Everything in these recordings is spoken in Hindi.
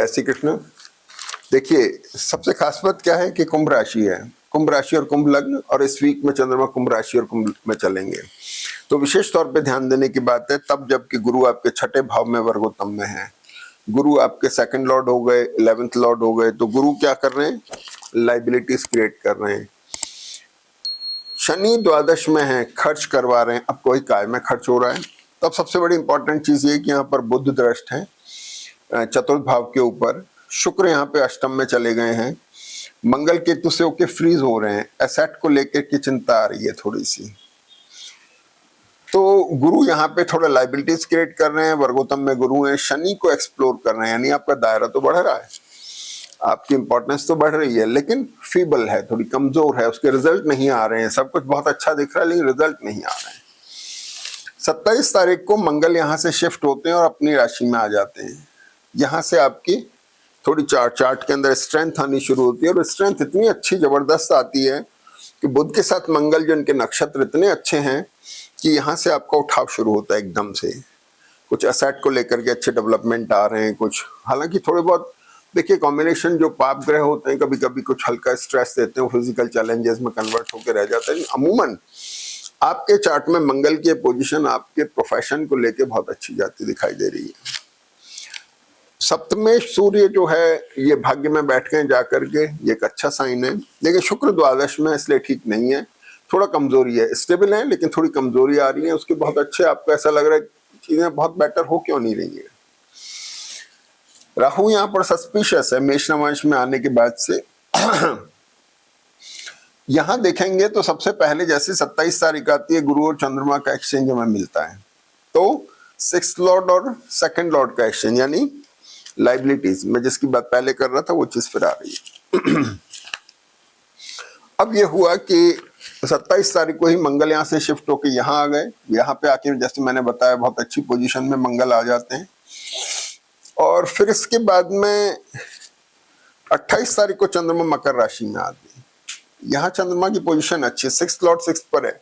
जय श्री कृष्ण। देखिए, सबसे खास बात क्या है कि कुंभ राशि है, कुंभ राशि और कुंभ लग्न, और इस वीक में चंद्रमा कुंभ राशि और कुंभ में चलेंगे। तो विशेष तौर पे ध्यान देने की बात है तब जबकि गुरु आपके छठे भाव में वर्गोत्तम में है। गुरु आपके सेकंड लॉर्ड हो गए, 11th लॉर्ड हो गए, तो गुरु क्या कर रहे हैं? लाइबिलिटीज क्रिएट कर रहे हैं। शनि द्वादश में है, खर्च करवा रहे हैं। अब कोई काय में खर्च हो रहा है। तब सबसे बड़ी इंपॉर्टेंट चीज ये कि यहाँ पर बुध दृष्ट है चतुर्थ भाव के ऊपर। शुक्र यहाँ पे अष्टम में चले गए हैं। मंगल केतु से होके फ्रीज हो रहे हैं। एसेट को लेकर की चिंता आ रही है थोड़ी सी। तो गुरु यहाँ पे थोड़ा लाइबिलिटीज क्रिएट कर रहे हैं। वर्गोत्तम में गुरु है। शनि को एक्सप्लोर कर रहे हैं, यानी आपका दायरा तो बढ़ रहा है, आपकी इंपॉर्टेंस तो बढ़ रही है, लेकिन फीबल है, थोड़ी कमजोर है। उसके रिजल्ट नहीं आ रहे हैं। सब कुछ बहुत अच्छा दिख रहा है लेकिन रिजल्ट नहीं आ रहे हैं। 27 तारीख को मंगल यहाँ से शिफ्ट होते हैं और अपनी राशि में आ जाते हैं। यहाँ से आपकी थोड़ी चार्ट के अंदर स्ट्रेंथ आनी शुरू होती है, और स्ट्रेंथ इतनी अच्छी जबरदस्त आती है कि बुध के साथ मंगल जो इनके नक्षत्र इतने अच्छे हैं कि यहाँ से आपका उठाव शुरू होता है एकदम से। कुछ असेट को लेकर के अच्छे डेवलपमेंट आ रहे हैं। कुछ हालांकि थोड़े बहुत देखिए कॉम्बिनेशन जो पाप ग्रह होते हैं कभी कभी कुछ हल्का स्ट्रेस देते हैं, फिजिकल चैलेंजेस में कन्वर्ट होकर रह जाता है। अमूमन आपके चार्ट में मंगल की पोजीशन आपके प्रोफेशन को लेकर बहुत अच्छी जाती दिखाई दे रही है। सप्तमेश सूर्य जो है ये भाग्य में बैठ गए जाकर के, ये एक अच्छा साइन है। लेकिन शुक्र द्वादश में, इसलिए ठीक नहीं है, थोड़ा कमजोरी है। स्टेबल है लेकिन थोड़ी कमजोरी आ रही है उसके। बहुत अच्छे आपको ऐसा लग रहा है चीजें बहुत बेटर हो क्यों नहीं रही है। राहु यहाँ पर सस्पिशियस है मेष नवांश में आने के बाद से। यहां देखेंगे तो सबसे पहले जैसे 27 तारीख आती है गुरु और चंद्रमा का एक्सचेंज हमें मिलता है, तो 6th लॉर्ड और 2nd लॉर्ड का एक्सचेंज, यानी लाइबिलिटीज में जिसकी बात पहले कर रहा था वो चीज फिर आ रही है। अब ये हुआ कि 27 तारीख को ही मंगल यहाँ से शिफ्ट होकर यहाँ आ गए। यहाँ पे आके जैसे मैंने बताया बहुत अच्छी पोजीशन में मंगल आ जाते हैं। और फिर इसके बाद में 28 तारीख को चंद्रमा मकर राशि में आते हैं। यहाँ चंद्रमा की पोजीशन अच्छी है, 6th लॉर्ड 6th पर है।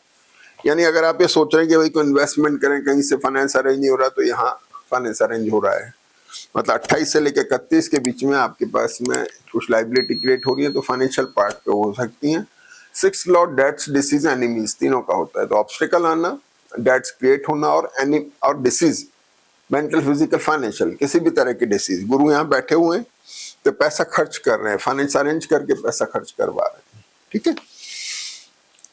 यानी अगर आप ये सोच रहे हैं कि भाई कोई इन्वेस्टमेंट करें, कहीं से फाइनेंस अरेंज नहीं हो रहा, तो यहाँ फाइनेंस अरेंज हो रहा है। मतलब 28 से लेकर 31 के बीच में आपके पास में कुछ लाइबिलिटी क्रिएट हो रही है, तो फाइनेंशियल पार्ट पे हो सकती है। 6th Lord dates, disease, enemies तीनों का होता है। तो ऑब्स्टिकल आना, डेट्स क्रिएट होना और डिसीज, मेंटल, फिजिकल, फाइनेंशियल, किसी भी तरह की डिसीज। गुरु यहाँ बैठे हुए हैं तो पैसा खर्च कर रहे हैं, फाइनेंस अरेंज करके पैसा खर्च करवा रहे हैं। ठीक है।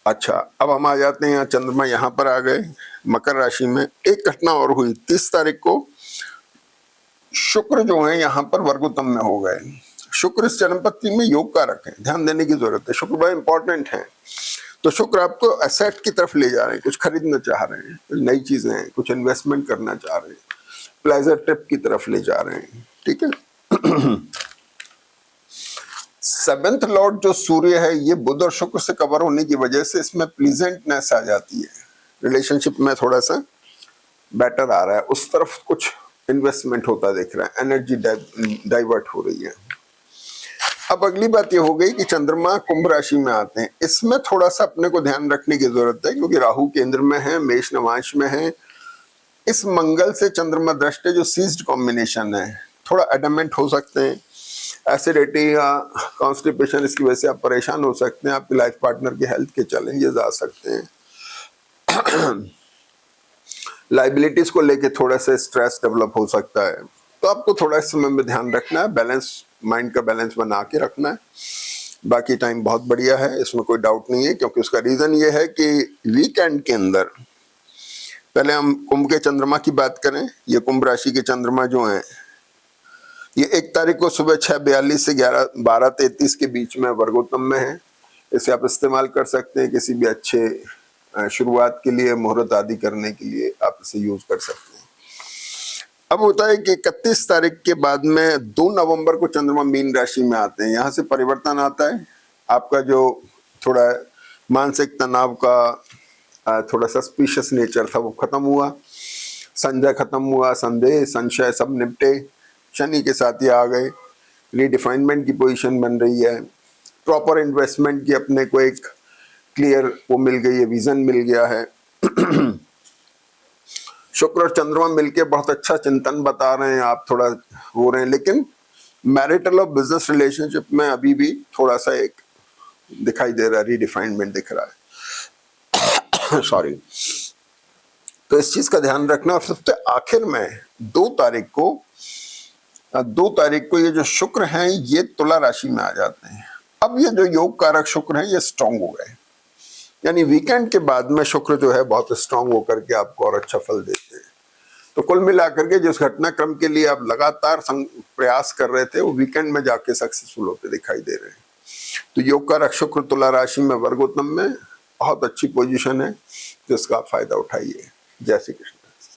अच्छा, अब हम आ जाते हैं यहाँ चंद्रमा यहाँ पर आ गए मकर राशि में। एक घटना और हुई 30 तारीख को। शुक्र जो है यहाँ पर वर्गोत्तम में हो गए। शुक्र इस जन्मपत्ति में योग कारक है, ध्यान देने की जरूरत है। शुक्र बड़ा इंपॉर्टेंट है। तो शुक्र आपको एसेट की तरफ ले जा रहे हैं, कुछ खरीदना चाह रहे हैं, कुछ नई चीजें हैं, कुछ इन्वेस्टमेंट करना चाह रहे हैं, प्लेजर ट्रिप की तरफ ले जा रहे हैं। ठीक है। 7th लॉर्ड जो सूर्य है ये बुध और शुक्र से कवर होने की वजह से इसमें प्लीजेंटनेस आ जाती है। रिलेशनशिप में थोड़ा सा बेटर आ रहा है, उस तरफ कुछ इन्वेस्टमेंट होता दिख रहा है, एनर्जी डाइवर्ट हो रही है। अब अगली बात ये हो गई कि चंद्रमा कुंभ राशि में आते हैं। इसमें थोड़ा सा अपने को ध्यान रखने की जरूरत है क्योंकि राहु केंद्र में है, मेष नवांश में है। इस मंगल से चंद्रमा दृष्टि जो सीज्ड कॉम्बिनेशन है, थोड़ा एडमेंट हो सकते हैं। एसिडिटी या कॉन्स्टिपेशन, इसकी वजह से आप परेशान हो सकते हैं। आपके लाइफ पार्टनर की हेल्थ के चैलेंजेस आ सकते हैं। लाइबिलिटीज को लेके थोड़ा सा स्ट्रेस डेवलप हो सकता है। तो आपको थोड़ा इस समय में ध्यान रखना है, बैलेंस, माइंड का बैलेंस बना के रखना है। बाकी टाइम बहुत बढ़िया है, इसमें कोई डाउट नहीं है। क्योंकि उसका रीजन ये है कि वीकेंड के अंदर, पहले हम कुंभ के चंद्रमा की बात करें। ये कुंभ राशि के चंद्रमा जो हैं ये 1 तारीख को सुबह 6:42 से 12:33 के बीच में वर्गोत्तम में है। इसे आप इस्तेमाल कर सकते हैं किसी भी अच्छे शुरुआत के लिए, मुहूर्त आदि करने के लिए आप इसे यूज कर सकते हैं। अब होता है कि 31 तारीख के बाद में 2 नवंबर को चंद्रमा मीन राशि में आते हैं। यहाँ से परिवर्तन आता है। आपका जो थोड़ा मानसिक तनाव का थोड़ा सस्पिशियस नेचर था वो खत्म हुआ, संजय खत्म हुआ, संदेह, संशय सब निपटे। शनि के साथ ही आ गए। रीडिफाइनमेंट की पोजीशन बन रही है। प्रॉपर इन्वेस्टमेंट की अपने को एक क्लियर वो मिल गई है, विजन मिल गया है। शुक्र और चंद्रमा मिलके बहुत अच्छा चिंतन बता रहे हैं, आप थोड़ा हो रहे हैं। लेकिन मैरिटल और बिजनेस रिलेशनशिप में अभी भी थोड़ा सा एक दिखाई दे रहा है, रीडिफाइनमेंट दिख रहा है सॉरी। तो इस चीज का ध्यान रखना। और सबसे आखिर में 2 तारीख को ये जो शुक्र हैं ये तुला राशि में आ जाते हैं। अब ये जो योग कारक शुक्र हैं ये स्ट्रांग हो गए, यानी वीकेंड के बाद में शुक्र जो है बहुत स्ट्रांग होकर के आपको और अच्छा फल देते हैं। तो कुल मिलाकर के जिस घटनाक्रम के लिए आप लगातार प्रयास कर रहे थे वो वीकेंड में जाके सक्सेसफुल होते दिखाई दे रहे हैं। तो योग कारक शुक्र तुला राशि में वर्गोत्तम में बहुत अच्छी पोजीशन है, जिसका आप फायदा उठाइए। जय श्री कृष्ण।